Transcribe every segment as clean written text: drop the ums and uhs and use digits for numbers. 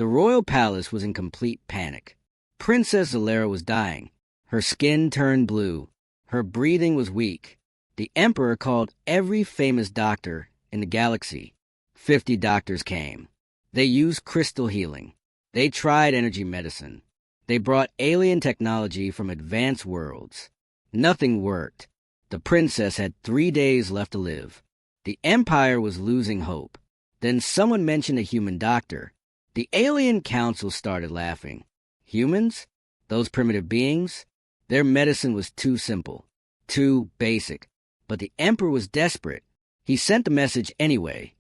The royal palace was in complete panic. Princess Zalera was dying. Her skin turned blue. Her breathing was weak. The emperor called every famous doctor in the galaxy. 50 doctors came. They used crystal healing. They tried energy medicine. They brought alien technology from advanced worlds. Nothing worked. The princess had 3 days left to live. The empire was losing hope. Then someone mentioned a human doctor. The alien council started laughing. Humans? Those primitive beings? Their medicine was too simple, too basic. But the emperor was desperate. He sent the message anyway.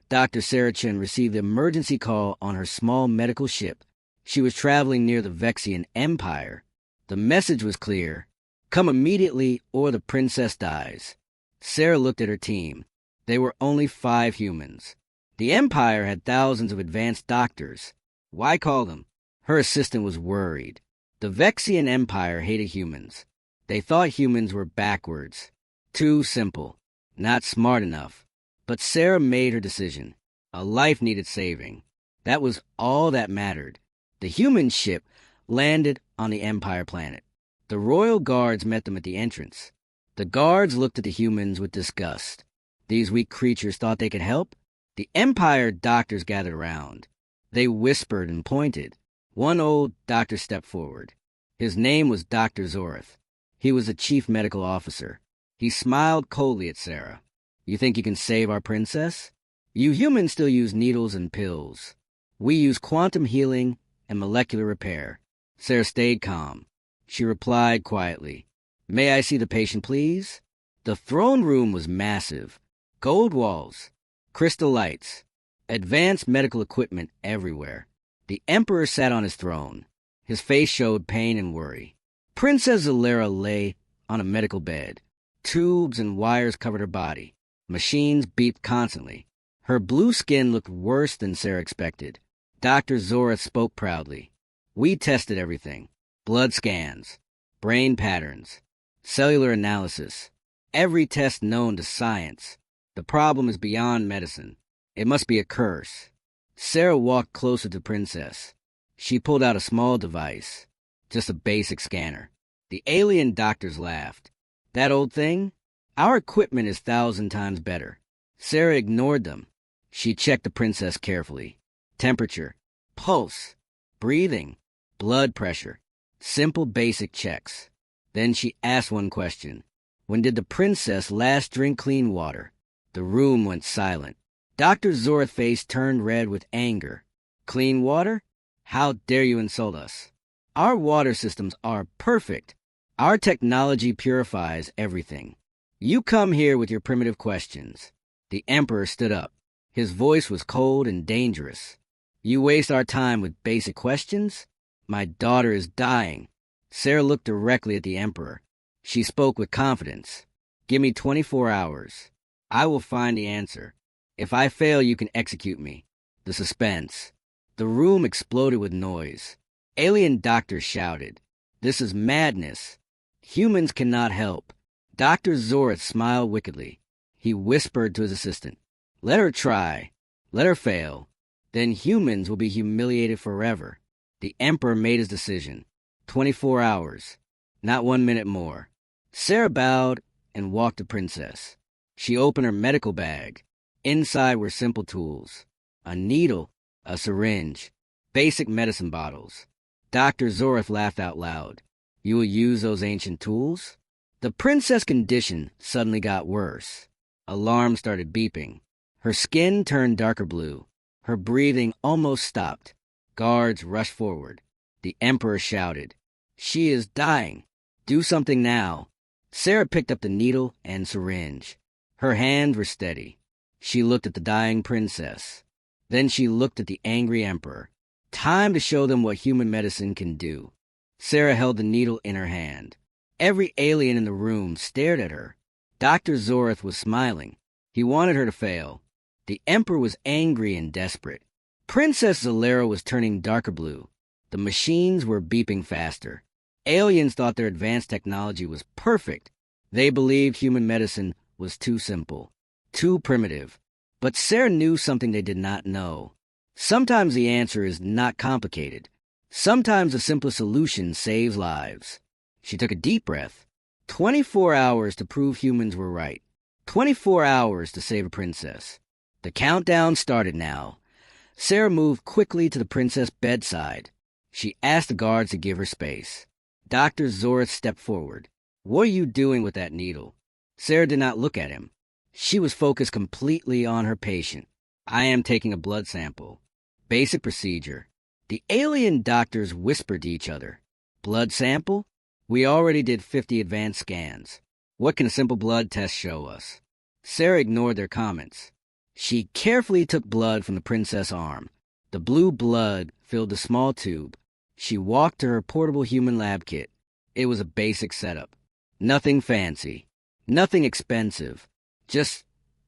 Dr. Saracen received the emergency call on her small medical ship. She was traveling near the Vexian Empire. The message was clear. Come immediately or the princess dies. Sarah looked at her team. They were only 5 humans. The Empire had thousands of advanced doctors. Why call them? Her assistant was worried. The Vexian Empire hated humans. They thought humans were backwards. Too simple. Not smart enough. But Sarah made her decision. A life needed saving. That was all that mattered. The human ship landed on the Empire planet. The royal guards met them at the entrance. The guards looked at the humans with disgust. These weak creatures thought they could help? The Empire doctors gathered around. They whispered and pointed. One old doctor stepped forward. His name was Dr. Zorath. He was the chief medical officer. He smiled coldly at Sarah. You think you can save our princess? You humans still use needles and pills. We use quantum healing and molecular repair. Sarah stayed calm. She replied quietly, May I see the patient, please? The throne room was massive. Gold walls, crystal lights, advanced medical equipment everywhere. The emperor sat on his throne. His face showed pain and worry. Princess Zalera lay on a medical bed. Tubes and wires covered her body. Machines beeped constantly. Her blue skin looked worse than Sarah expected. Dr. Zorath spoke proudly. We tested everything. Blood scans, brain patterns, cellular analysis, every test known to science. The problem is beyond medicine. It must be a curse. Sarah walked closer to Princess. She pulled out a small device, just a basic scanner. The alien doctors laughed. That old thing? Our equipment is 1,000 times better. Sarah ignored them. She checked the princess carefully. Temperature, pulse, breathing, blood pressure. Simple basic checks. Then she asked one question. When did the princess last drink clean water? The room went silent. Dr. Zorath's face turned red with anger. Clean water? How dare you insult us? Our water systems are perfect. Our technology purifies everything. You come here with your primitive questions. The emperor stood up. His voice was cold and dangerous. You waste our time with basic questions? My daughter is dying. Sarah looked directly at the emperor. She spoke with confidence. Give me 24 hours. I will find the answer. If I fail, you can execute me. The suspense. The room exploded with noise. Alien doctors shouted. This is madness. Humans cannot help. Dr. Zorath smiled wickedly. He whispered to his assistant. Let her try. Let her fail. Then humans will be humiliated forever. The emperor made his decision. 24 hours. Not 1 minute more. Sarah bowed and walked to Princess. She opened her medical bag. Inside were simple tools. A needle, a syringe, basic medicine bottles. Dr. Zorath laughed out loud. You will use those ancient tools? The princess' condition suddenly got worse. Alarms started beeping. Her skin turned darker blue. Her breathing almost stopped. Guards rushed forward. The emperor shouted, She is dying. Do something now. Sarah picked up the needle and syringe. Her hands were steady. She looked at the dying princess. Then she looked at the angry emperor. Time to show them what human medicine can do. Sarah held the needle in her hand. Every alien in the room stared at her. Dr. Zorath was smiling. He wanted her to fail. The emperor was angry and desperate. Princess Zalera was turning darker blue. The machines were beeping faster. Aliens thought their advanced technology was perfect. They believed human medicine was too simple, too primitive. But Sarah knew something they did not know. Sometimes the answer is not complicated. Sometimes the simplest solution saves lives. She took a deep breath. 24 hours to prove humans were right. 24 hours to save a princess. The countdown started now. Sarah moved quickly to the princess' bedside. She asked the guards to give her space. Dr. Zorith stepped forward. "What are you doing with that needle?" Sarah did not look at him. She was focused completely on her patient. "I am taking a blood sample." Basic procedure. The alien doctors whispered to each other. "Blood sample? We already did 50 advanced scans. What can a simple blood test show us?" Sarah ignored their comments. She carefully took blood from the princess' arm. The blue blood filled the small tube. She walked to her portable human lab kit. It was a basic setup. Nothing fancy. Nothing expensive. Just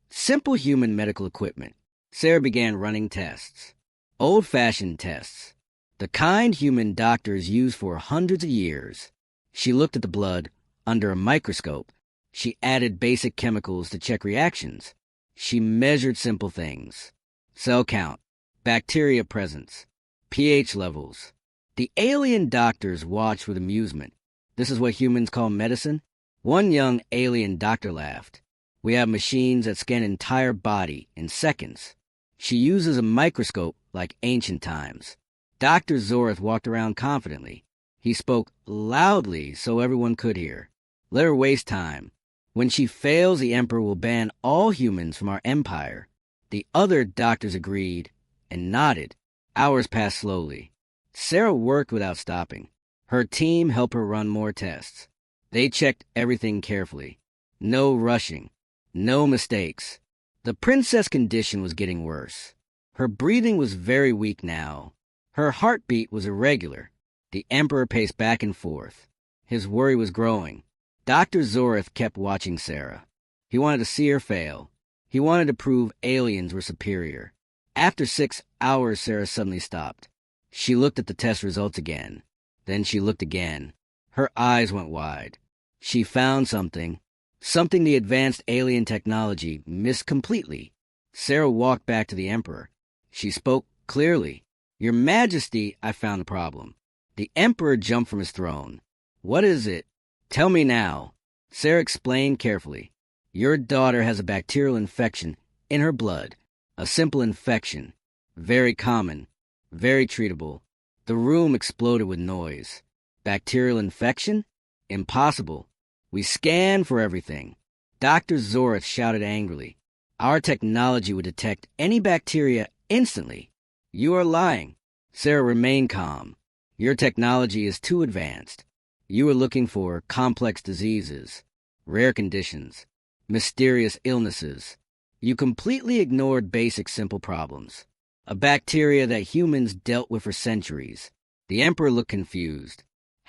simple human medical equipment. Sarah began running tests. Old-fashioned tests. The kind human doctors used for hundreds of years. She looked at the blood under a microscope. She added basic chemicals to check reactions. She measured simple things. Cell count, bacteria presence, pH levels. The alien doctors watched with amusement. This is what humans call medicine? One young alien doctor laughed. "We have machines that scan an entire body in seconds." She uses a microscope like ancient times. Dr. Zorith walked around confidently. He spoke loudly so everyone could hear. "Let her waste time. When she fails, the Emperor will ban all humans from our empire." The other doctors agreed and nodded. Hours passed slowly. Sarah worked without stopping. Her team helped her run more tests. They checked everything carefully. No rushing. No mistakes. The princess' condition was getting worse. Her breathing was very weak now. Her heartbeat was irregular. The Emperor paced back and forth. His worry was growing. Dr. Zorith kept watching Sarah. He wanted to see her fail. He wanted to prove aliens were superior. After 6 hours, Sarah suddenly stopped. She looked at the test results again. Then she looked again. Her eyes went wide. She found something the advanced alien technology missed completely. Sarah walked back to the Emperor. She spoke clearly. "Your Majesty, I found the problem." The Emperor jumped from his throne. "What is it? Tell me now." Sarah explained carefully. "Your daughter has a bacterial infection in her blood. A simple infection. Very common. Very treatable." The room exploded with noise. "Bacterial infection? Impossible. We scan for everything." Dr. Zorith shouted angrily. "Our technology would detect any bacteria instantly." "You are lying." Sarah remained calm. "Your technology is too advanced. You are looking for complex diseases, rare conditions, mysterious illnesses. You completely ignored basic simple problems. A bacteria that humans dealt with for centuries." The Emperor looked confused.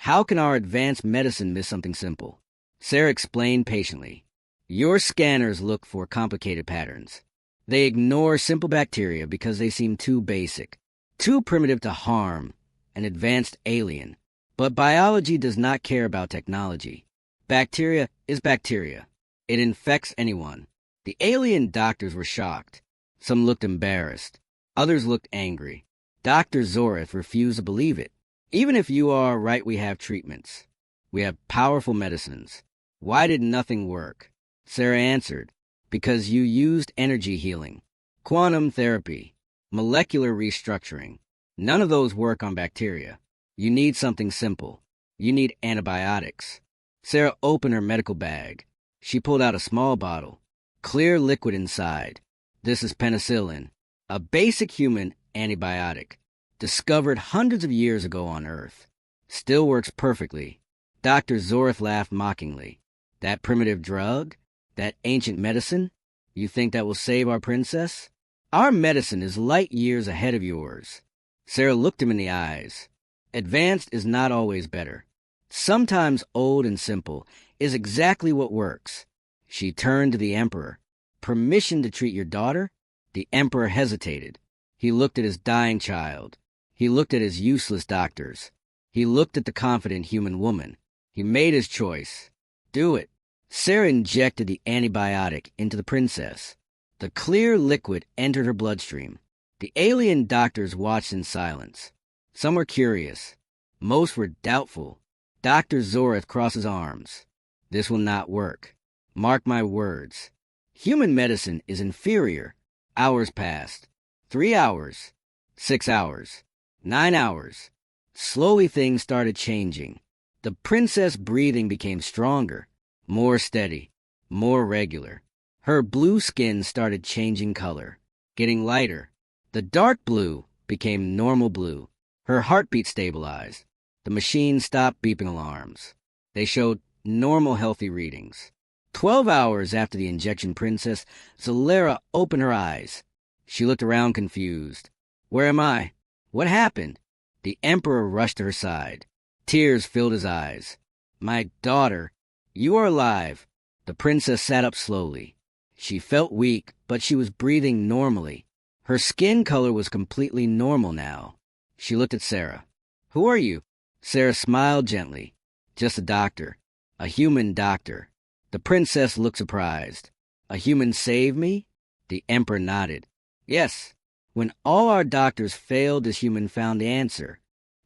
"How can our advanced medicine miss something simple?" Sarah explained patiently. "Your scanners look for complicated patterns. They ignore simple bacteria because they seem too basic, too primitive to harm an advanced alien. But biology does not care about technology. Bacteria is bacteria. It infects anyone." The alien doctors were shocked. Some looked embarrassed. Others looked angry. Dr. Zorith refused to believe it. "Even if you are right, we have treatments. We have powerful medicines. Why did nothing work?" Sarah answered, "Because you used energy healing, quantum therapy, molecular restructuring. None of those work on bacteria. You need something simple. You need antibiotics." Sarah opened her medical bag. She pulled out a small bottle, clear liquid inside. "This is penicillin, a basic human antibiotic, discovered hundreds of years ago on Earth. Still works perfectly." Dr. Zorith laughed mockingly. "That primitive drug? That ancient medicine? You think that will save our princess? Our medicine is light years ahead of yours." Sarah looked him in the eyes. "Advanced is not always better. Sometimes old and simple is exactly what works." She turned to the Emperor. "Permission to treat your daughter?" The Emperor hesitated. He looked at his dying child. He looked at his useless doctors. He looked at the confident human woman. He made his choice. "Do it." Sarah injected the antibiotic into the princess. The clear liquid entered her bloodstream. The alien doctors watched in silence. Some were curious. Most were doubtful. Dr. Zorath crossed his arms. This will not work. Mark my words. Human medicine is inferior. Hours passed. 3 hours. 6 hours. 9 hours. Slowly things started changing. The princess breathing became stronger, more steady, more regular. Her blue skin started changing color, getting lighter. The dark blue became normal blue. Her heartbeat stabilized. The machine stopped beeping alarms. They showed normal healthy readings. 12 hours after the injection, Princess Zalera opened her eyes. She looked around confused. Where am I? What happened? The Emperor rushed to her side. Tears filled his eyes. My daughter, you are alive. The princess sat up slowly. She felt weak, but she was breathing normally. Her skin color was completely normal now. She looked at Sarah. Who are you? Sarah smiled gently. Just a doctor. A human doctor. The princess looked surprised. A human saved me? The emperor nodded. Yes. When all our doctors failed, this human found the answer.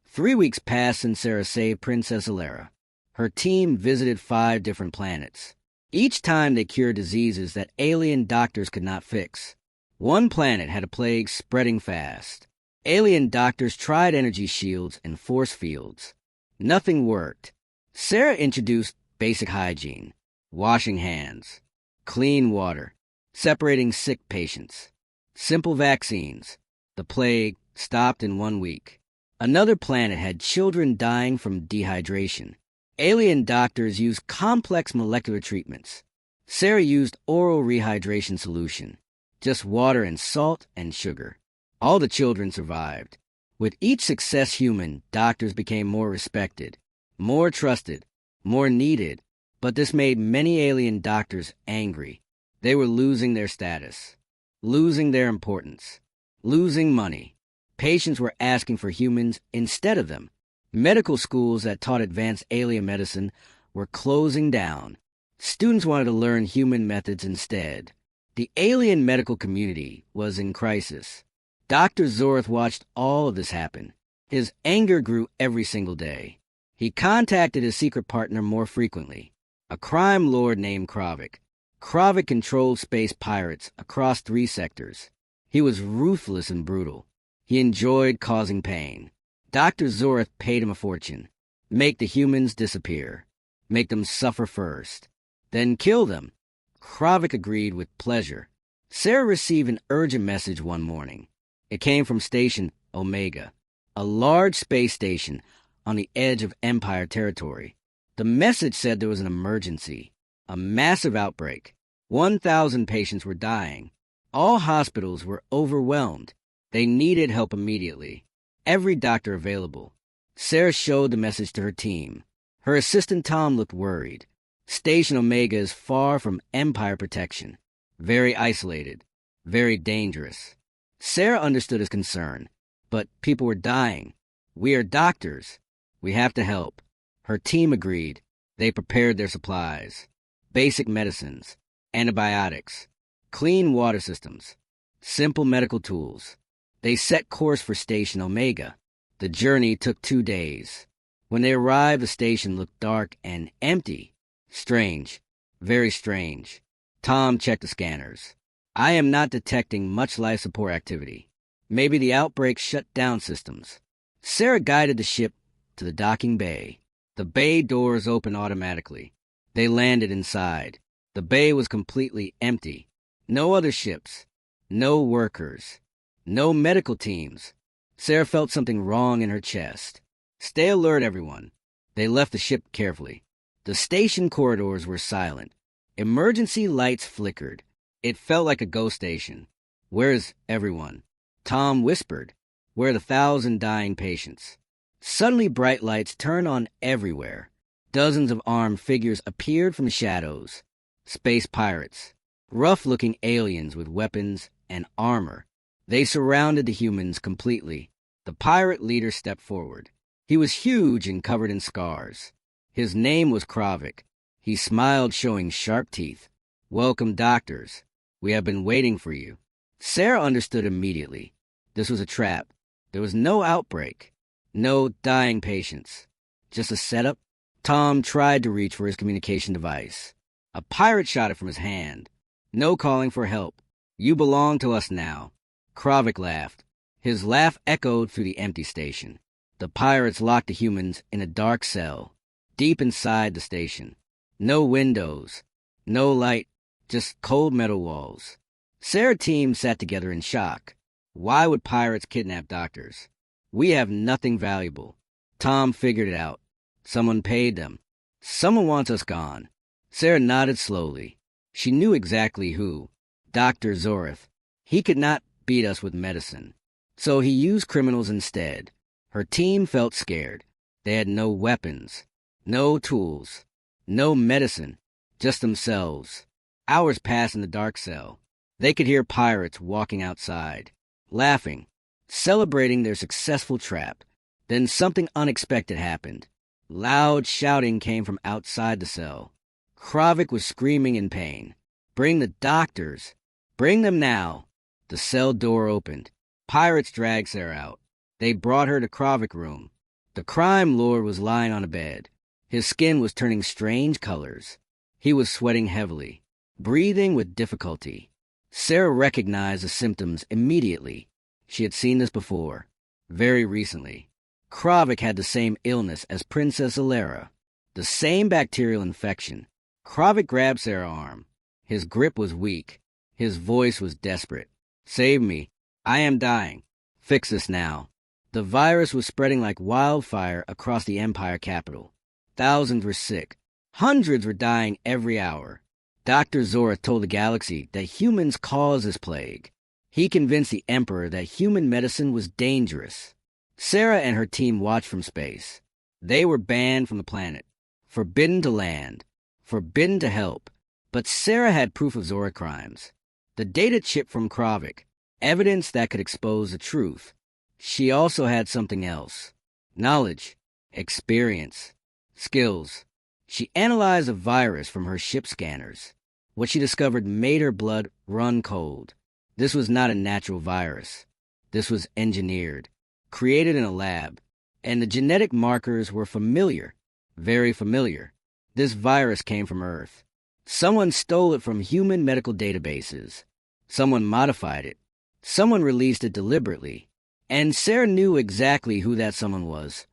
3 weeks passed since Sarah saved Princess Zalera. Her team visited 5 different planets. Each time they cured diseases that alien doctors could not fix. One planet had a plague spreading fast. Alien doctors tried energy shields and force fields. Nothing worked. Sarah introduced basic hygiene, washing hands, clean water, separating sick patients, simple vaccines. The plague stopped in 1 week. Another planet had children dying from dehydration. Alien doctors used complex molecular treatments. Sarah used oral rehydration solution, just water and salt and sugar. All the children survived. With each success human, doctors became more respected, more trusted, more needed. But this made many alien doctors angry. They were losing their status, losing their importance, losing money. Patients were asking for humans instead of them. Medical schools that taught advanced alien medicine were closing down. Students wanted to learn human methods instead. The alien medical community was in crisis. Dr. Zorath watched all of this happen. His anger grew every single day. He contacted his secret partner more frequently, a crime lord named Kravik. Kravik controlled space pirates across 3 sectors. He was ruthless and brutal. He enjoyed causing pain. Dr. Zorath paid him a fortune. Make the humans disappear. Make them suffer first. Then kill them. Kravik agreed with pleasure. Sarah received an urgent message one morning. It came from Station Omega, a large space station on the edge of Empire territory. The message said there was an emergency, a massive outbreak. 1,000 patients were dying. All hospitals were overwhelmed. They needed help immediately. Every doctor available. Sarah showed the message to her team. Her assistant Tom looked worried. Station Omega is far from Empire protection. Very isolated. Very dangerous. Sarah understood his concern. But people were dying. We are doctors. We have to help. Her team agreed. They prepared their supplies. Basic medicines, antibiotics, clean water systems, simple medical tools. They set course for Station Omega. The journey took 2 days. When they arrived, the station looked dark and empty. Strange. Very strange. Tom checked the scanners. I am not detecting much life support activity. Maybe the outbreak shut down systems. Sarah guided the ship to the docking bay. The bay doors opened automatically. They landed inside. The bay was completely empty. No other ships. No workers. No medical teams. Sarah felt something wrong in her chest. Stay alert, everyone. They left the ship carefully. The station corridors were silent. Emergency lights flickered. It felt like a ghost station. Where's everyone? Tom whispered. Where are the 1,000 dying patients? Suddenly bright lights turned on everywhere. Dozens of armed figures appeared from the shadows. Space pirates. Rough-looking aliens with weapons and armor. They surrounded the humans completely. The pirate leader stepped forward. He was huge and covered in scars. His name was Kravik. He smiled, showing sharp teeth. Welcome, doctors. We have been waiting for you. Sarah understood immediately. This was a trap. There was no outbreak, no dying patients. Just a setup. Tom tried to reach for his communication device. A pirate shot it from his hand. No calling for help. You belong to us now. Kravik laughed. His laugh echoed through the empty station. The pirates locked the humans in a dark cell, deep inside the station. No windows, no light, just cold metal walls. Sarah's team sat together in shock. Why would pirates kidnap doctors? We have nothing valuable. Tom figured it out. Someone paid them. Someone wants us gone. Sarah nodded slowly. She knew exactly who. Dr. Zorith. He could not beat us with medicine. So he used criminals instead. Her team felt scared. They had no weapons, no tools, no medicine, just themselves. Hours passed in the dark cell. They could hear pirates walking outside, laughing, celebrating their successful trap. Then something unexpected happened. Loud shouting came from outside the cell. Kravik was screaming in pain. Bring the doctors. Bring them now. The cell door opened. Pirates dragged Sarah out. They brought her to Kravik room. The crime lord was lying on a bed. His skin was turning strange colors. He was sweating heavily, breathing with difficulty. Sarah recognized the symptoms immediately. She had seen this before, very recently. Kravik had the same illness as Princess Alera, the same bacterial infection. Kravik grabbed Sarah's arm. His grip was weak. His voice was desperate. Save me. I am dying. Fix this now. The virus was spreading like wildfire across the Empire capital. Thousands were sick. Hundreds were dying every hour. Dr. Zorith told the galaxy that humans cause this plague. He convinced the Emperor that human medicine was dangerous. Sarah and her team watched from space. They were banned from the planet, forbidden to land, forbidden to help. But Sarah had proof of Zorith crimes. The data chip from Kravik, evidence that could expose the truth. She also had something else. Knowledge, experience, skills. She analyzed a virus from her ship scanners. What she discovered made her blood run cold. This was not a natural virus. This was engineered, created in a lab. And the genetic markers were familiar, very familiar. This virus came from Earth. Someone stole it from human medical databases. Someone modified it. Someone released it deliberately. And Sarah knew exactly who that someone was.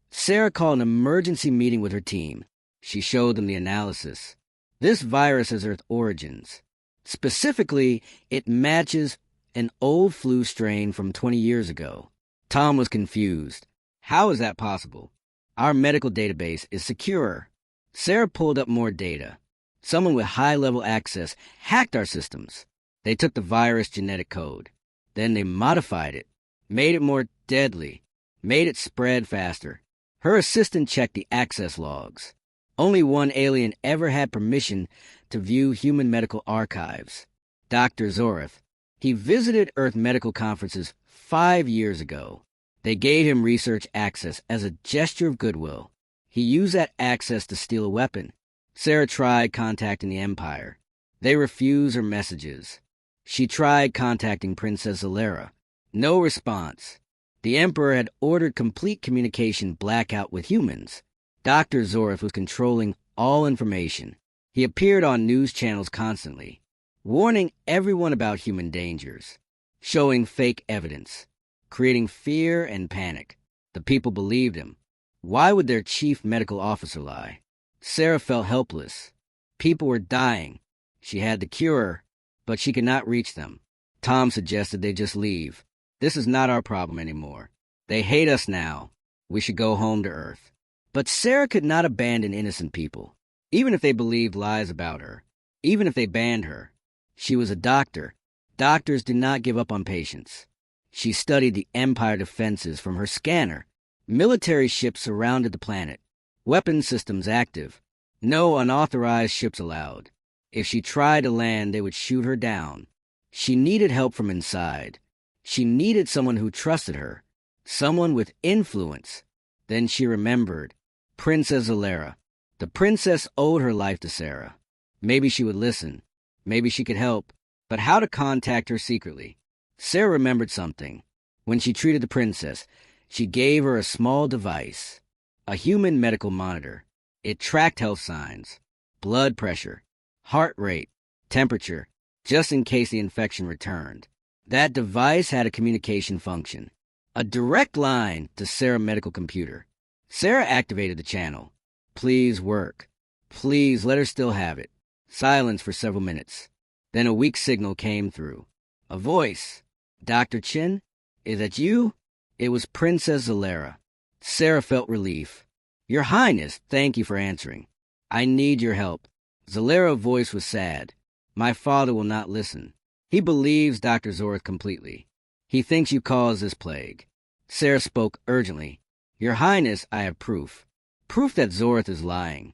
Sarah called an emergency meeting with her team. She showed them the analysis. This virus has Earth origins. Specifically, it matches an old flu strain from 20 years ago. Tom was confused. How is that possible? Our medical database is secure. Sarah pulled up more data. Someone with high-level access hacked our systems. They took the virus genetic code. Then they modified it, made it more deadly, made it spread faster. Her assistant checked the access logs. Only one alien ever had permission to view human medical archives. Dr. Zorith. He visited Earth medical conferences 5 years ago. They gave him research access as a gesture of goodwill. He used that access to steal a weapon. Sarah tried contacting the Empire. They refused her messages. She tried contacting Princess Alera. No response. The Emperor had ordered complete communication blackout with humans. Dr. Zorith was controlling all information. He appeared on news channels constantly, warning everyone about human dangers, showing fake evidence, creating fear and panic. The people believed him. Why would their chief medical officer lie? Sarah felt helpless. People were dying. She had the cure, but she could not reach them. Tom suggested they just leave. This is not our problem anymore. They hate us now. We should go home to Earth. But Sarah could not abandon innocent people, even if they believed lies about her, even if they banned her. She was a doctor. Doctors do not give up on patients. She studied the Empire defenses from her scanner. Military ships surrounded the planet. Weapon systems active. No unauthorized ships allowed. If she tried to land, they would shoot her down. She needed help from inside. She needed someone who trusted her, someone with influence. Then she remembered Princess Alera. The princess owed her life to Sarah. Maybe she would listen. Maybe she could help. But how to contact her secretly? Sarah remembered something. When she treated the princess, she gave her a small device, a human medical monitor. It tracked health signs, blood pressure, heart rate, temperature, just in case the infection returned. That device had a communication function, a direct line to Sarah's medical computer. Sarah activated the channel. Please work. Please let her still have it. Silence for several minutes. Then a weak signal came through. A voice. Dr. Chin, is that you? It was Princess Zalera. Sarah felt relief. Your Highness, thank you for answering. I need your help. Zalera's voice was sad. My father will not listen. He believes Dr. Zorth completely. He thinks you caused this plague. Sarah spoke urgently. Your Highness, I have proof. Proof that Zorth is lying.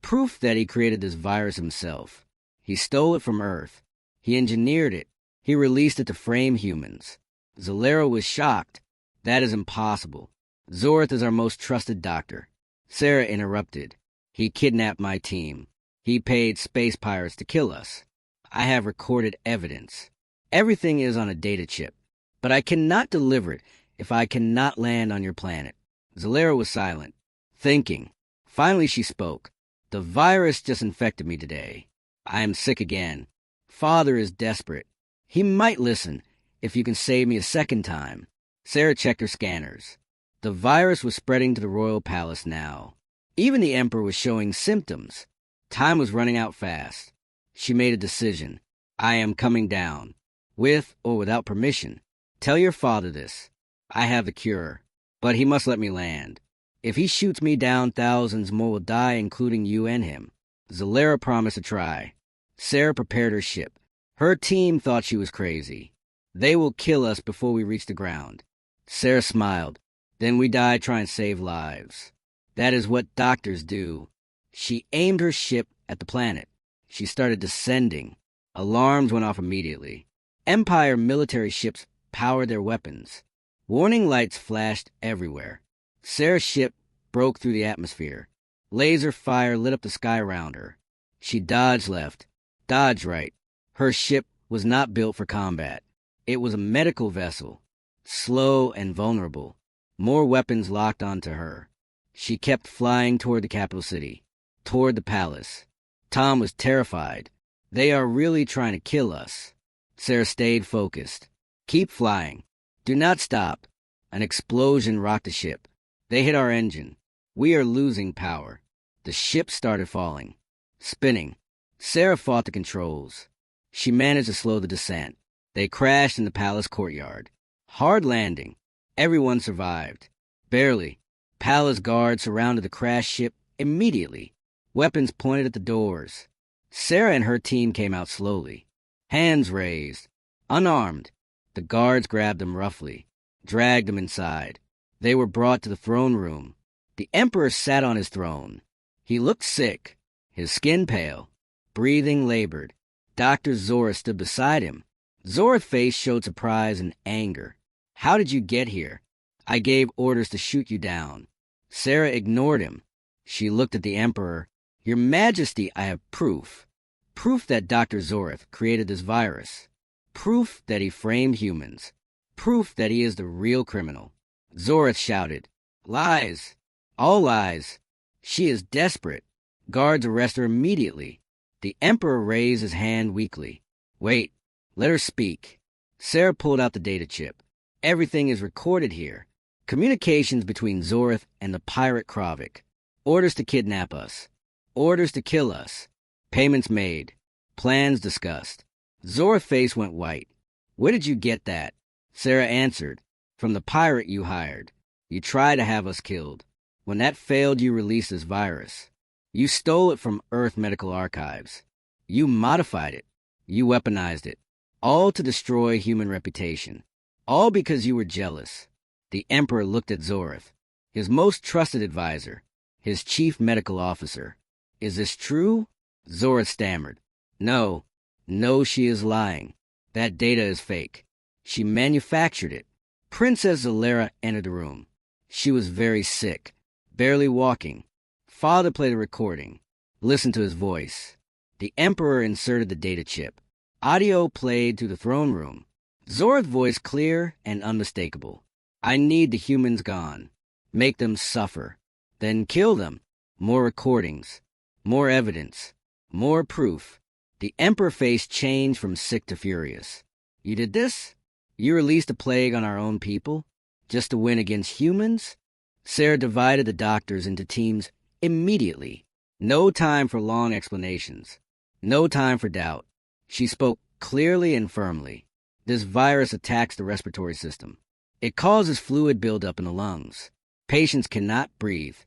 Proof that he created this virus himself. He stole it from Earth. He engineered it. He released it to frame humans. Zalera was shocked. That is impossible. Zorth is our most trusted doctor. Sarah interrupted. He kidnapped my team. He paid space pirates to kill us. I have recorded evidence. Everything is on a data chip. But I cannot deliver it if I cannot land on your planet. Zalera was silent, thinking. Finally she spoke. The virus just infected me today. I am sick again. Father is desperate. He might listen if you can save me a second time. Sarah checked her scanners. The virus was spreading to the royal palace now. Even the emperor was showing symptoms. Time was running out fast. She made a decision. I am coming down. With or without permission. Tell your father this. I have the cure. But he must let me land. If he shoots me down, thousands more will die, including you and him. Zalera promised to try. Sarah prepared her ship. Her team thought she was crazy. They will kill us before we reach the ground. Sarah smiled. Then we die trying to save lives. That is what doctors do. She aimed her ship at the planet. She started descending. Alarms went off immediately. Empire military ships powered their weapons. Warning lights flashed everywhere. Sarah's ship broke through the atmosphere. Laser fire lit up the sky around her. She dodged left, dodged right. Her ship was not built for combat. It was a medical vessel, slow and vulnerable. More weapons locked onto her. She kept flying toward the capital city, toward the palace. Tom was terrified. They are really trying to kill us. Sarah stayed focused. Keep flying. Do not stop. An explosion rocked the ship. They hit our engine. We are losing power. The ship started falling, spinning. Sarah fought the controls. She managed to slow the descent. They crashed in the palace courtyard. Hard landing. Everyone survived. Barely. Palace guards surrounded the crashed ship immediately. Weapons pointed at the doors. Sarah and her team came out slowly. Hands raised. Unarmed. The guards grabbed them roughly, dragged them inside. They were brought to the throne room. The emperor sat on his throne. He looked sick, his skin pale, breathing labored. Dr. Zorth stood beside him. Zorth's face showed surprise and anger. How did you get here? I gave orders to shoot you down. Sarah ignored him. She looked at the emperor. Your Majesty, I have proof. Proof that Dr. Zorth created this virus. Proof that he framed humans. Proof that he is the real criminal. Zorth shouted. Lies. All lies. She is desperate. Guards arrest her immediately. The emperor raised his hand weakly. Wait. Let her speak. Sarah pulled out the data chip. Everything is recorded here. Communications between Zorth and the pirate Kravik. Orders to kidnap us. Orders to kill us. Payments made. Plans discussed. Zorth's face went white. Where did you get that? Sarah answered. From the pirate you hired. You tried to have us killed. When that failed, you released this virus. You stole it from Earth Medical Archives. You modified it. You weaponized it. All to destroy human reputation. All because you were jealous. The emperor looked at Zorth, his most trusted advisor, his chief medical officer. Is this true? Zorth stammered. No. No, she is lying. That data is fake. She manufactured it. Princess Zalera entered the room. She was very sick, barely walking. Father played a recording. Listened to his voice. The emperor inserted the data chip. Audio played through the throne room. Zora's voice clear and unmistakable. I need the humans gone. Make them suffer. Then kill them. More recordings. More evidence. More proof. The Emperor face changed from sick to furious. You did this? You released a plague on our own people? Just to win against humans? Sarah divided the doctors into teams immediately. No time for long explanations. No time for doubt. She spoke clearly and firmly. This virus attacks the respiratory system. It causes fluid buildup in the lungs. Patients cannot breathe.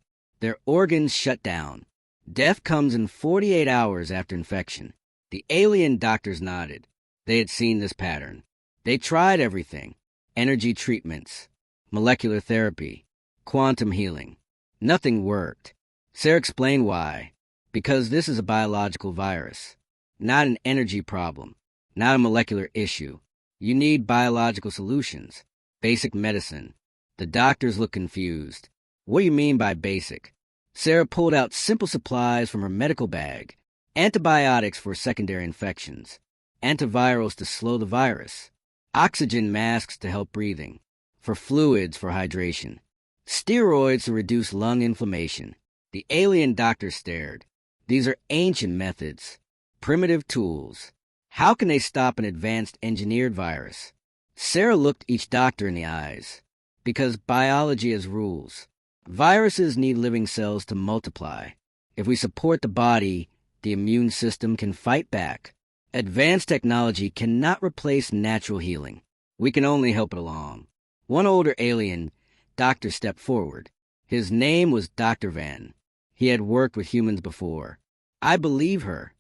Their organs shut down. Death comes in 48 hours after infection. The alien doctors nodded. They had seen this pattern. They tried everything. Energy treatments, molecular therapy, quantum healing. Nothing worked. Sarah explained why. Because this is a biological virus, not an energy problem, not a molecular issue. You need biological solutions, basic medicine. The doctors looked confused. What do you mean by basic? Sarah pulled out simple supplies from her medical bag. Antibiotics for secondary infections. Antivirals to slow the virus. Oxygen masks to help breathing. For fluids for hydration. Steroids to reduce lung inflammation. The alien doctor stared. These are ancient methods. Primitive tools. How can they stop an advanced engineered virus? Sarah looked each doctor in the eyes. Because biology has rules. Viruses need living cells to multiply. If we support the body, the immune system can fight back. Advanced technology cannot replace natural healing. We can only help it along. One older alien doctor stepped forward. His name was Dr. Van. He had worked with humans before. I believe her.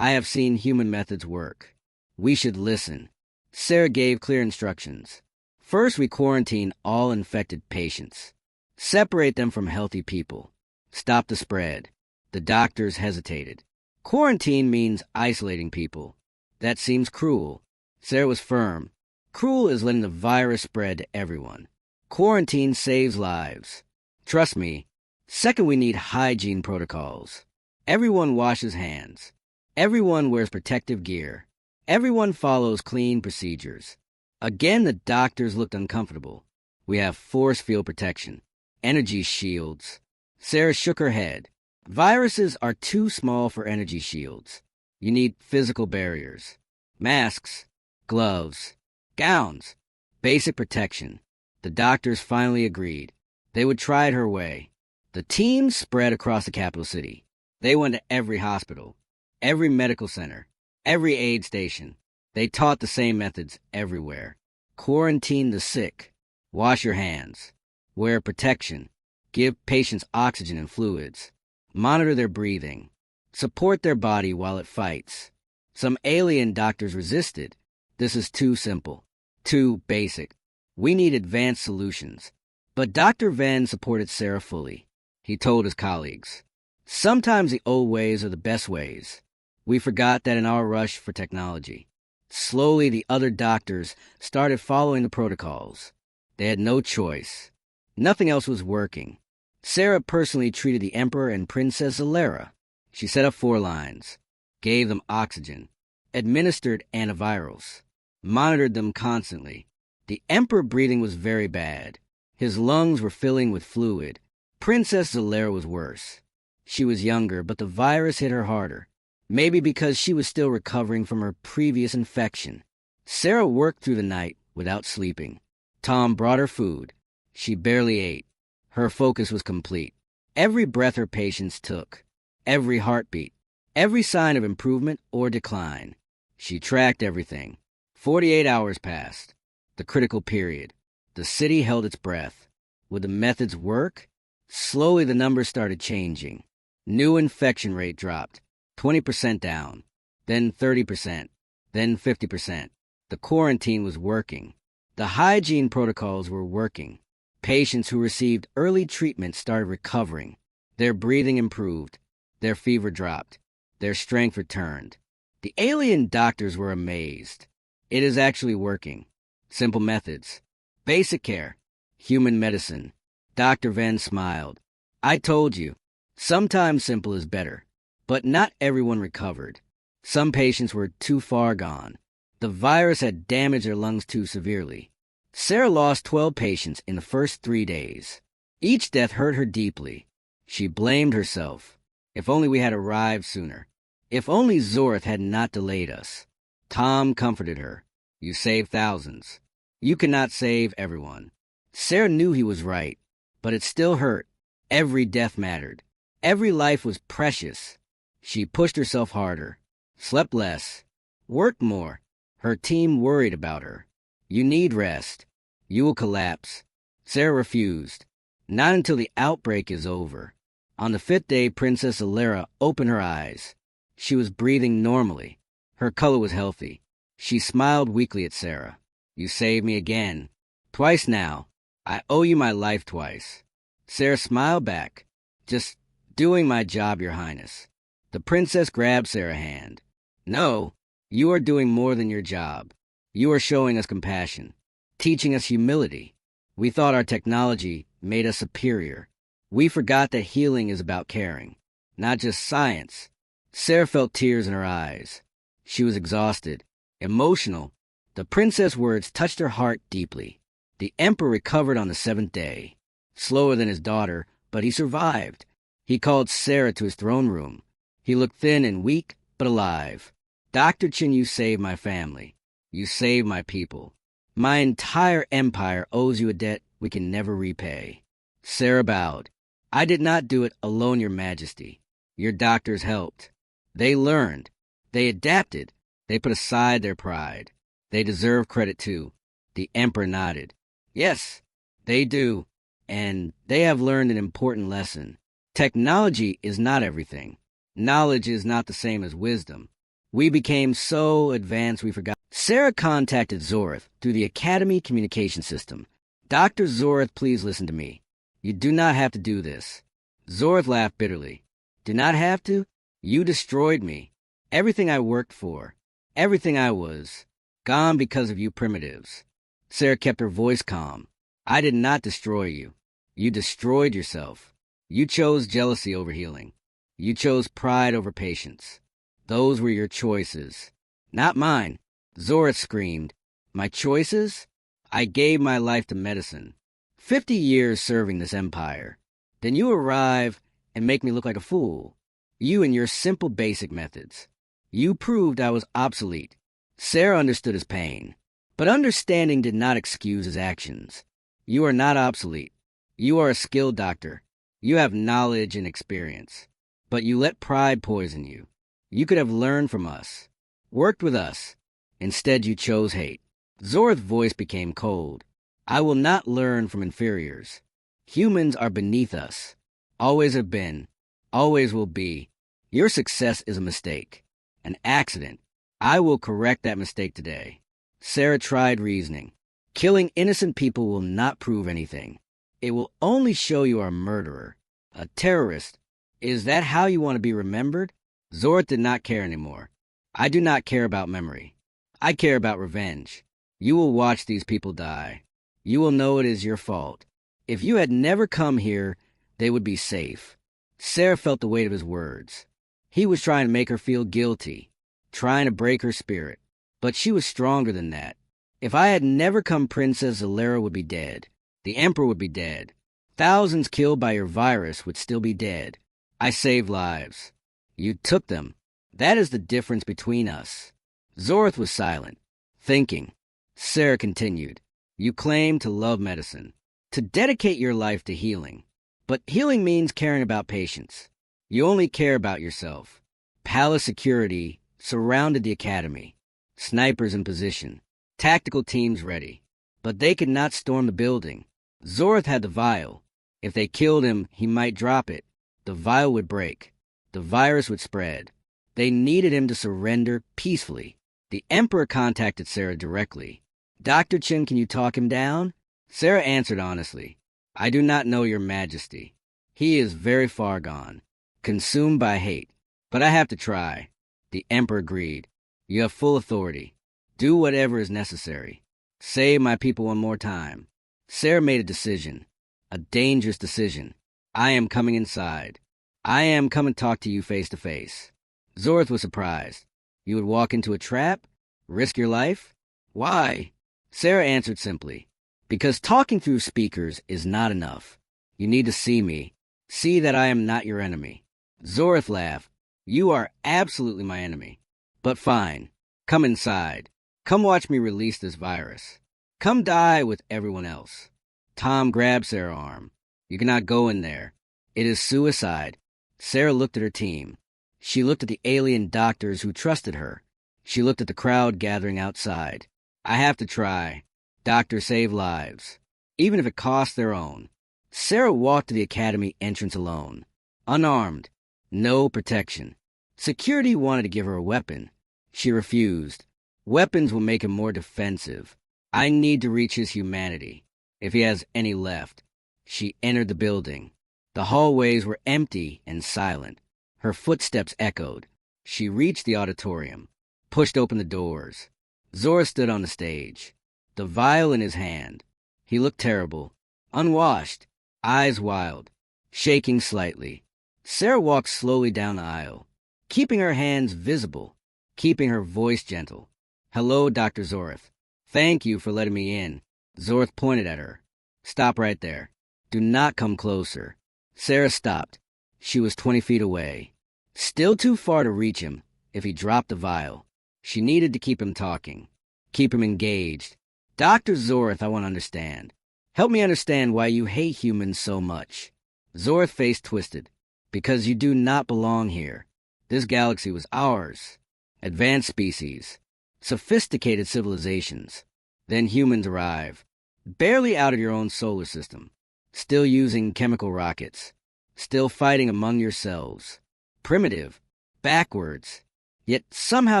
I have seen human methods work. We should listen. Sarah gave clear instructions. First, we quarantine all infected patients. Separate them from healthy people. Stop the spread. The doctors hesitated. Quarantine means isolating people. That seems cruel. Sarah was firm. Cruel is letting the virus spread to everyone. Quarantine saves lives. Trust me. Second, we need hygiene protocols. Everyone washes hands. Everyone wears protective gear. Everyone follows clean procedures. Again, the doctors looked uncomfortable. We have force field protection. Energy shields. Sarah shook her head. Viruses are too small for energy shields. You need physical barriers. Masks, gloves, gowns, basic protection. The doctors finally agreed. They would try it her way. The teams spread across the capital city. They went to every hospital, every medical center, every aid station. They taught the same methods everywhere. Quarantine the sick. Wash your hands. Wear protection. Give patients oxygen and fluids. Monitor their breathing. Support their body while it fights. Some alien doctors resisted. This is too simple. Too basic. We need advanced solutions. But Dr. Venn supported Sarah fully. He told his colleagues, sometimes the old ways are the best ways. We forgot that in our rush for technology. Slowly, the other doctors started following the protocols. They had no choice. Nothing else was working. Sarah personally treated the Emperor and Princess Zalera. She set up 4 lines, gave them oxygen, administered antivirals, monitored them constantly. The Emperor breathing was very bad. His lungs were filling with fluid. Princess Zalera was worse. She was younger, but the virus hit her harder. Maybe because she was still recovering from her previous infection. Sarah worked through the night without sleeping. Tom brought her food. She barely ate. Her focus was complete. Every breath her patients took, every heartbeat, every sign of improvement or decline. She tracked everything. 48 hours passed. The critical period. The city held its breath. Would the methods work? Slowly the numbers started changing. New infection rate dropped. 20% down. Then 30%. Then 50%. The quarantine was working. The hygiene protocols were working. Patients who received early treatment started recovering. Their breathing improved. Their fever dropped. Their strength returned. The alien doctors were amazed. It is actually working. Simple methods. Basic care. Human medicine. Dr. Venn smiled. I told you. Sometimes simple is better. But not everyone recovered. Some patients were too far gone. The virus had damaged her lungs too severely. Sarah lost 12 patients in the first 3 days. Each death hurt her deeply. She blamed herself. If only we had arrived sooner. If only Zorth had not delayed us. Tom comforted her. You saved thousands. You cannot save everyone. Sarah knew he was right, but it still hurt. Every death mattered. Every life was precious. She pushed herself harder, slept less, worked more. Her team worried about her. You need rest. You will collapse. Sarah refused. Not until the outbreak is over. On the 5th day, Princess Alera opened her eyes. She was breathing normally. Her color was healthy. She smiled weakly at Sarah. You saved me again. Twice now. I owe you my life twice. Sarah smiled back. Just doing my job, Your Highness. The princess grabbed Sarah's hand. No, you are doing more than your job. You are showing us compassion, teaching us humility. We thought our technology made us superior. We forgot that healing is about caring, not just science. Sarah felt tears in her eyes. She was exhausted, emotional. The princess' words touched her heart deeply. The emperor recovered on the 7th day. Slower than his daughter, but he survived. He called Sarah to his throne room. He looked thin and weak, but alive. Dr. Chin, you saved my family. You saved my people. My entire empire owes you a debt we can never repay. Sarah bowed. I did not do it alone, Your Majesty. Your doctors helped. They learned. They adapted. They put aside their pride. They deserve credit too. The emperor nodded. Yes, they do. And they have learned an important lesson. Technology is not everything. Knowledge is not the same as wisdom. We became so advanced we forgot. Sarah contacted Zorth through the Academy communication system. Dr. Zorth, please listen to me. You do not have to do this. Zorth laughed bitterly. Do not have to? You destroyed me. Everything I worked for. Everything I was. Gone because of you primitives. Sarah kept her voice calm. I did not destroy you. You destroyed yourself. You chose jealousy over healing. You chose pride over patience. Those were your choices. Not mine. Zorth screamed. My choices? I gave my life to medicine. 50 years serving this empire. Then you arrive and make me look like a fool. You and your simple basic methods. You proved I was obsolete. Sarah understood his pain. But understanding did not excuse his actions. You are not obsolete. You are a skilled doctor. You have knowledge and experience. But you let pride poison you. You could have learned from us. Worked with us. Instead, you chose hate. Zorth's voice became cold. I will not learn from inferiors. Humans are beneath us. Always have been. Always will be. Your success is a mistake. An accident. I will correct that mistake today. Sarah tried reasoning. Killing innocent people will not prove anything. It will only show you are a murderer. A terrorist. Is that how you want to be remembered? Zorth did not care anymore. I do not care about memory. I care about revenge. You will watch these people die. You will know it is your fault. If you had never come here, they would be safe. Sarah felt the weight of his words. He was trying to make her feel guilty, trying to break her spirit. But she was stronger than that. If I had never come, Princess Alera would be dead. The Emperor would be dead. Thousands killed by your virus would still be dead. I saved lives. You took them. That is the difference between us. Zorth was silent, thinking. Sarah continued. You claim to love medicine, to dedicate your life to healing. But healing means caring about patients. You only care about yourself. Palace security surrounded the academy. Snipers in position. Tactical teams ready. But they could not storm the building. Zorth had the vial. If they killed him, he might drop it. The vial would break. The virus would spread. They needed him to surrender peacefully. The Emperor contacted Sarah directly. Dr. Chin, can you talk him down? Sarah answered honestly. I do not know, Your Majesty. He is very far gone, consumed by hate. But I have to try. The Emperor agreed. You have full authority. Do whatever is necessary. Save my people one more time. Sarah made a decision. A dangerous decision. I am coming inside. I am coming to talk to you face to face. Zorth was surprised. You would walk into a trap? Risk your life? Why? Sarah answered simply, because talking through speakers is not enough. You need to see me. See that I am not your enemy. Zorith laughed. You are absolutely my enemy. But fine. Come inside. Come watch me release this virus. Come die with everyone else. Tom grabbed Sarah's arm. You cannot go in there. It is suicide. Sarah looked at her team. She looked at the alien doctors who trusted her. She looked at the crowd gathering outside. I have to try. Doctors save lives, even if it costs their own. Sarah walked to the academy entrance alone, unarmed, no protection. Security wanted to give her a weapon. She refused. Weapons will make him more defensive. I need to reach his humanity, if he has any left. She entered the building. The hallways were empty and silent. Her footsteps echoed. She reached the auditorium, pushed open the doors. Zora stood on the stage, the vial in his hand. He looked terrible, unwashed, eyes wild, shaking slightly. Sarah walked slowly down the aisle, keeping her hands visible, keeping her voice gentle. Hello, Dr. Zorith. Thank you for letting me in. Zorith pointed at her. Stop right there. Do not come closer. Sarah stopped. She was 20 feet away. Still too far to reach him if he dropped the vial. She needed to keep him talking, keep him engaged. Dr. Zorith, I want to understand. Help me understand why you hate humans so much. Zorith's face twisted. Because you do not belong here. This galaxy was ours. Advanced species. Sophisticated civilizations. Then humans arrive. Barely out of your own solar system. Still using chemical rockets. Still fighting among yourselves. Primitive. Backwards. Yet somehow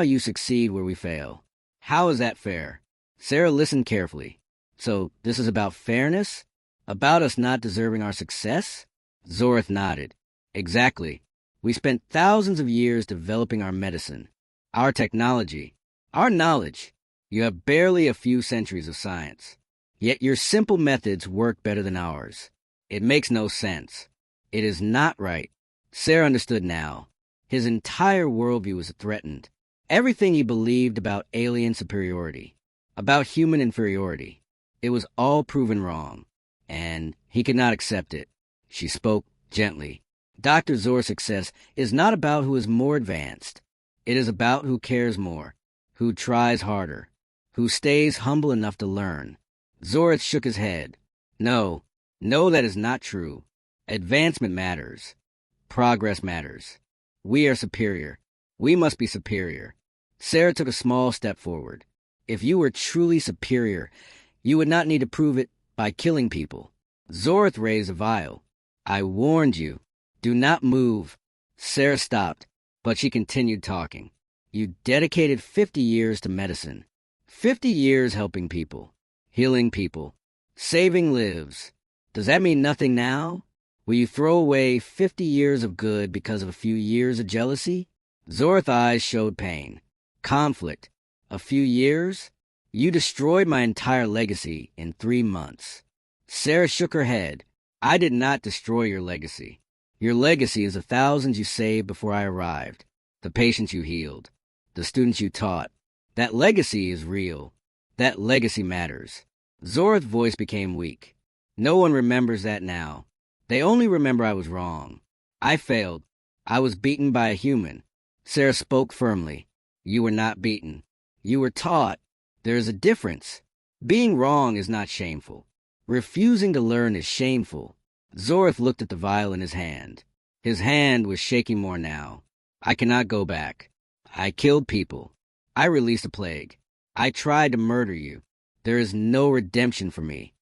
you succeed where we fail. How is that fair? Sarah listened carefully. So this is about fairness? About us not deserving our success? Zorith nodded. Exactly. We spent thousands of years developing our medicine, our technology, our knowledge. You have barely a few centuries of science. Yet your simple methods work better than ours. It makes no sense. It is not right. Sarah understood now. His entire worldview was threatened. Everything he believed about alien superiority, about human inferiority, it was all proven wrong, and he could not accept it. She spoke gently. Dr. Zor's success is not about who is more advanced. It is about who cares more, who tries harder, who stays humble enough to learn. Zorith shook his head. No, that is not true. Advancement matters. Progress matters. We are superior. We must be superior. Sarah took a small step forward. If you were truly superior, you would not need to prove it by killing people. Zorith raised a vial. I warned you. Do not move. Sarah stopped, but she continued talking. You dedicated 50 years to medicine. 50 years helping people, healing people, saving lives. Does that mean nothing now? Will you throw away 50 years of good because of a few years of jealousy? Zorith's eyes showed pain. Conflict. A few years? You destroyed my entire legacy in 3 months. Sarah shook her head. I did not destroy your legacy. Your legacy is the thousands you saved before I arrived, the patients you healed, the students you taught. That legacy is real. That legacy matters. Zorith's voice became weak. No one remembers that now. They only remember I was wrong. I failed. I was beaten by a human. Sarah spoke firmly. You were not beaten. You were taught. There is a difference. Being wrong is not shameful. Refusing to learn is shameful. Zorith looked at the vial in his hand. His hand was shaking more now. I cannot go back. I killed people. I released a plague. I tried to murder you. There is no redemption for me.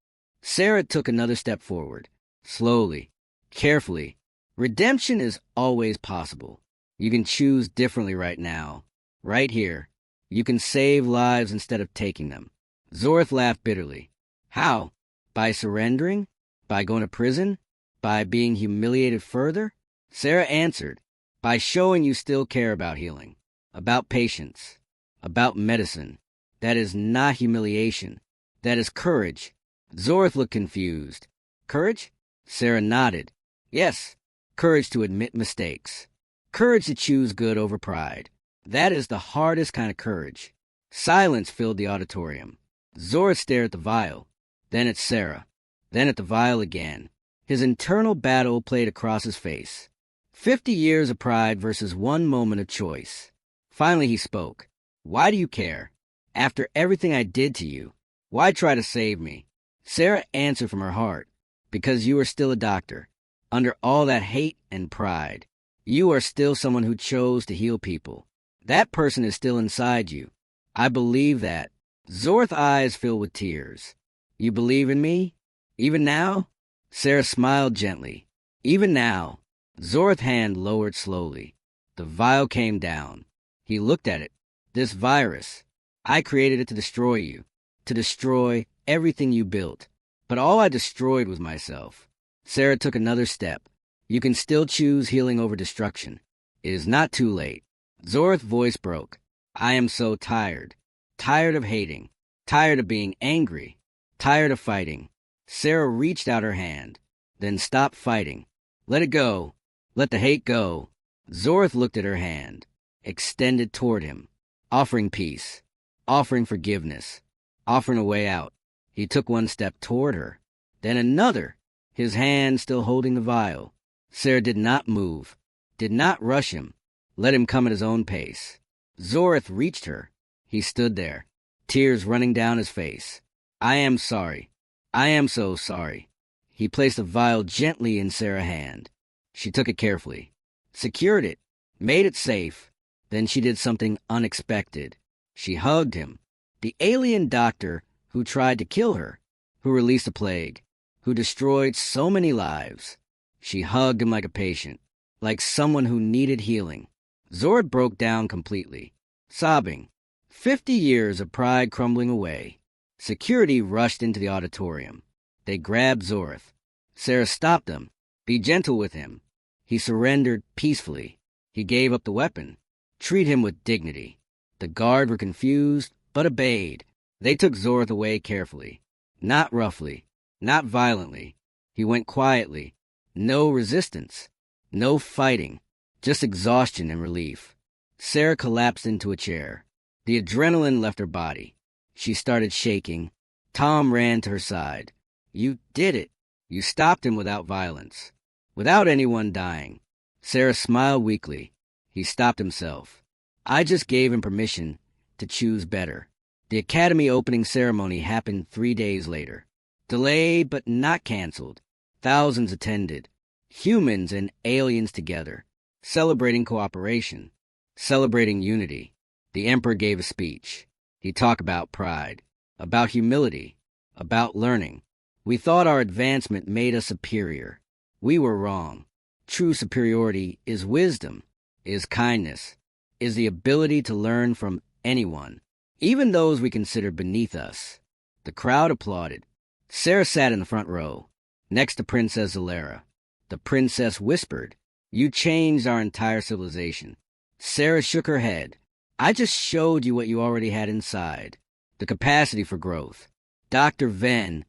Sarah took another step forward. Slowly, carefully. Redemption is always possible. You can choose differently right now. Right here. You can save lives instead of taking them. Zorith laughed bitterly. How? By surrendering? By going to prison? By being humiliated further? Sarah answered. By showing you still care about healing. About patience. About medicine. That is not humiliation. That is courage. Zorith looked confused. Courage? Sarah nodded. Yes, courage to admit mistakes. Courage to choose good over pride. That is the hardest kind of courage. Silence filled the auditorium. Zorth stared at the vial, then at Sarah, then at the vial again. His internal battle played across his face. 50 years of pride versus one moment of choice. Finally he spoke. Why do you care? After everything I did to you, why try to save me? Sarah answered from her heart. Because you are still a doctor. Under all that hate and pride, you are still someone who chose to heal people. That person is still inside you. I believe that. Zorth's eyes filled with tears. You believe in me? Even now? Sarah smiled gently. Even now. Zorth's hand lowered slowly. The vial came down. He looked at it. This virus. I created it to destroy you. To destroy everything you built. But all I destroyed was myself. Sarah took another step. You can still choose healing over destruction. It is not too late. Zorth's voice broke. I am so tired. Tired of hating. Tired of being angry. Tired of fighting. Sarah reached out her hand. Then stopped fighting. Let it go. Let the hate go. Zorth looked at her hand, extended toward him, offering peace, offering forgiveness, offering a way out. He took one step toward her, then another, his hand still holding the vial. Sarah did not move, did not rush him, let him come at his own pace. Zorth reached her. He stood there, tears running down his face. I am sorry. I am so sorry. He placed the vial gently in Sarah's hand. She took it carefully, secured it, made it safe. Then she did something unexpected. She hugged him. The alien doctor who tried to kill her, who released a plague, who destroyed so many lives. She hugged him like a patient, like someone who needed healing. Zorth broke down completely, sobbing. 50 years of pride crumbling away. Security rushed into the auditorium. They grabbed Zorth. Sarah stopped them. Be gentle with him. He surrendered peacefully. He gave up the weapon. Treat him with dignity. The guard were confused, but obeyed. They took Zorth away carefully. Not roughly. Not violently. He went quietly. No resistance. No fighting. Just exhaustion and relief. Sarah collapsed into a chair. The adrenaline left her body. She started shaking. Tom ran to her side. You did it. You stopped him without violence. Without anyone dying. Sarah smiled weakly. He stopped himself. I just gave him permission to choose better. The academy opening ceremony happened 3 days later. Delayed but not canceled. Thousands attended. Humans and aliens together. Celebrating cooperation. Celebrating unity. The emperor gave a speech. He talked about pride. About humility. About learning. We thought our advancement made us superior. We were wrong. True superiority is wisdom, is kindness, is the ability to learn from anyone, even those we consider beneath us. The crowd applauded. Sarah sat in the front row, next to Princess Zalera. The princess whispered, You changed our entire civilization. Sarah shook her head. I just showed you what you already had inside. The capacity for growth. Dr. Venn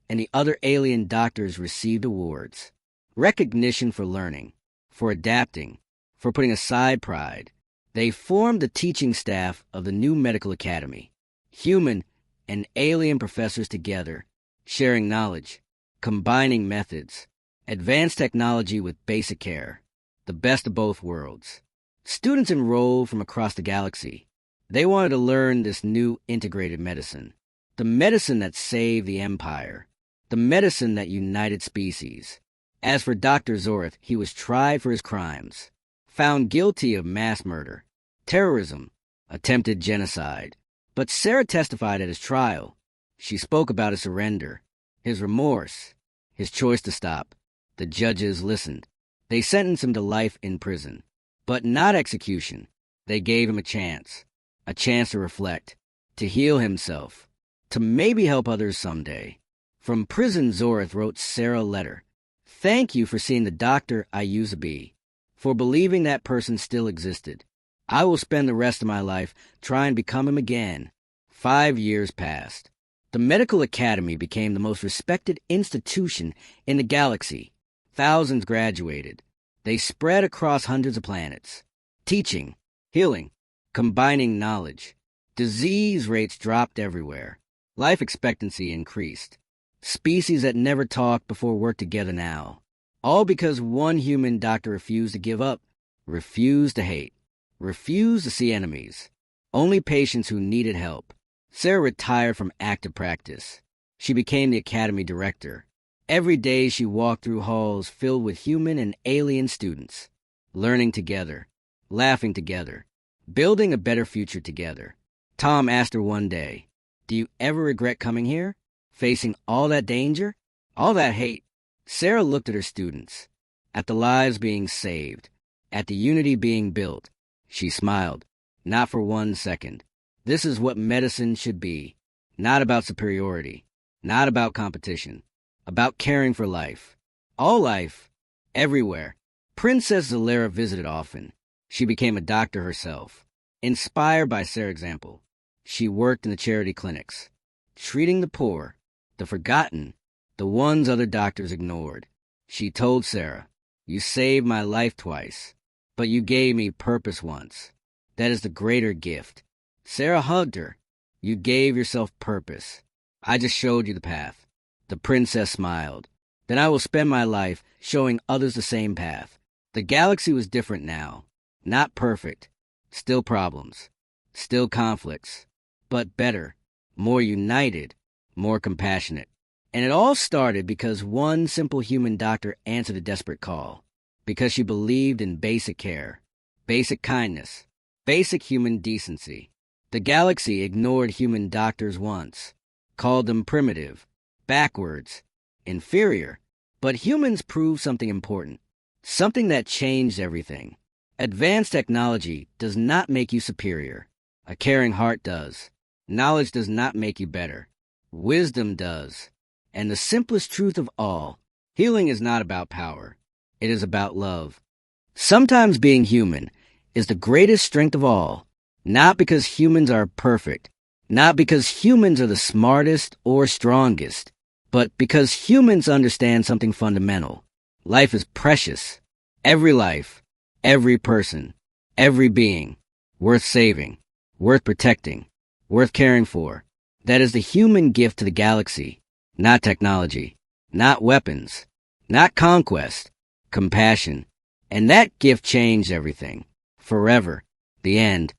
and the other alien doctors received awards. Recognition for learning, for adapting, for putting aside pride. They formed the teaching staff of the new medical academy. Human and alien professors together, sharing knowledge, combining methods, advanced technology with basic care, the best of both worlds. Students enrolled from across the galaxy. They wanted to learn this new integrated medicine, the medicine that saved the Empire, the medicine that united species. As for Dr. Zorth, he was tried for his crimes, found guilty of mass murder, terrorism, attempted genocide. But Sarah testified at his trial. She spoke about his surrender, his remorse, his choice to stop. The judges listened. They sentenced him to life in prison, but not execution. They gave him a chance to reflect, to heal himself, to maybe help others someday. From prison, Zorth wrote Sarah a letter. Thank you for seeing the doctor I used to be, for believing that person still existed. I will spend the rest of my life trying to become him again. 5 years passed. The medical academy became the most respected institution in the galaxy. Thousands graduated. They spread across hundreds of planets, teaching, healing, combining knowledge. Disease rates dropped everywhere. Life expectancy increased. Species that never talked before work together now. All because one human doctor refused to give up, refused to hate, refused to see enemies. Only patients who needed help. Sarah retired from active practice. She became the academy director. Every day she walked through halls filled with human and alien students, learning together, laughing together, building a better future together. Tom asked her one day, "Do you ever regret coming here? Facing all that danger? All that hate?" Sarah looked at her students, at the lives being saved, at the unity being built. She smiled, not for 1 second. This is what medicine should be. Not about superiority, not about competition, about caring for life. All life, everywhere. Princess Zalera visited often. She became a doctor herself. Inspired by Sarah's example, she worked in the charity clinics, treating the poor, the forgotten, the ones other doctors ignored. She told Sarah, "You saved my life twice, but you gave me purpose once. That is the greater gift." Sarah hugged her. "You gave yourself purpose. I just showed you the path." The princess smiled. "Then I will spend my life showing others the same path." The galaxy was different now. Not perfect. Still problems. Still conflicts. But better. More united. More compassionate. And it all started because one simple human doctor answered a desperate call. Because she believed in basic care. Basic kindness. Basic human decency. The galaxy ignored human doctors once. Called them primitive. Backwards. Inferior. But humans proved something important. Something that changed everything. Advanced technology does not make you superior. A caring heart does. Knowledge does not make you better. Wisdom does. And the simplest truth of all, healing is not about power. It is about love. Sometimes being human is the greatest strength of all. Not because humans are perfect. Not because humans are the smartest or strongest. But because humans understand something fundamental. Life is precious. Every life, every person, every being, worth saving, worth protecting, worth caring for. That is the human gift to the galaxy, not technology, not weapons, not conquest, compassion. And that gift changed everything. Forever. The end.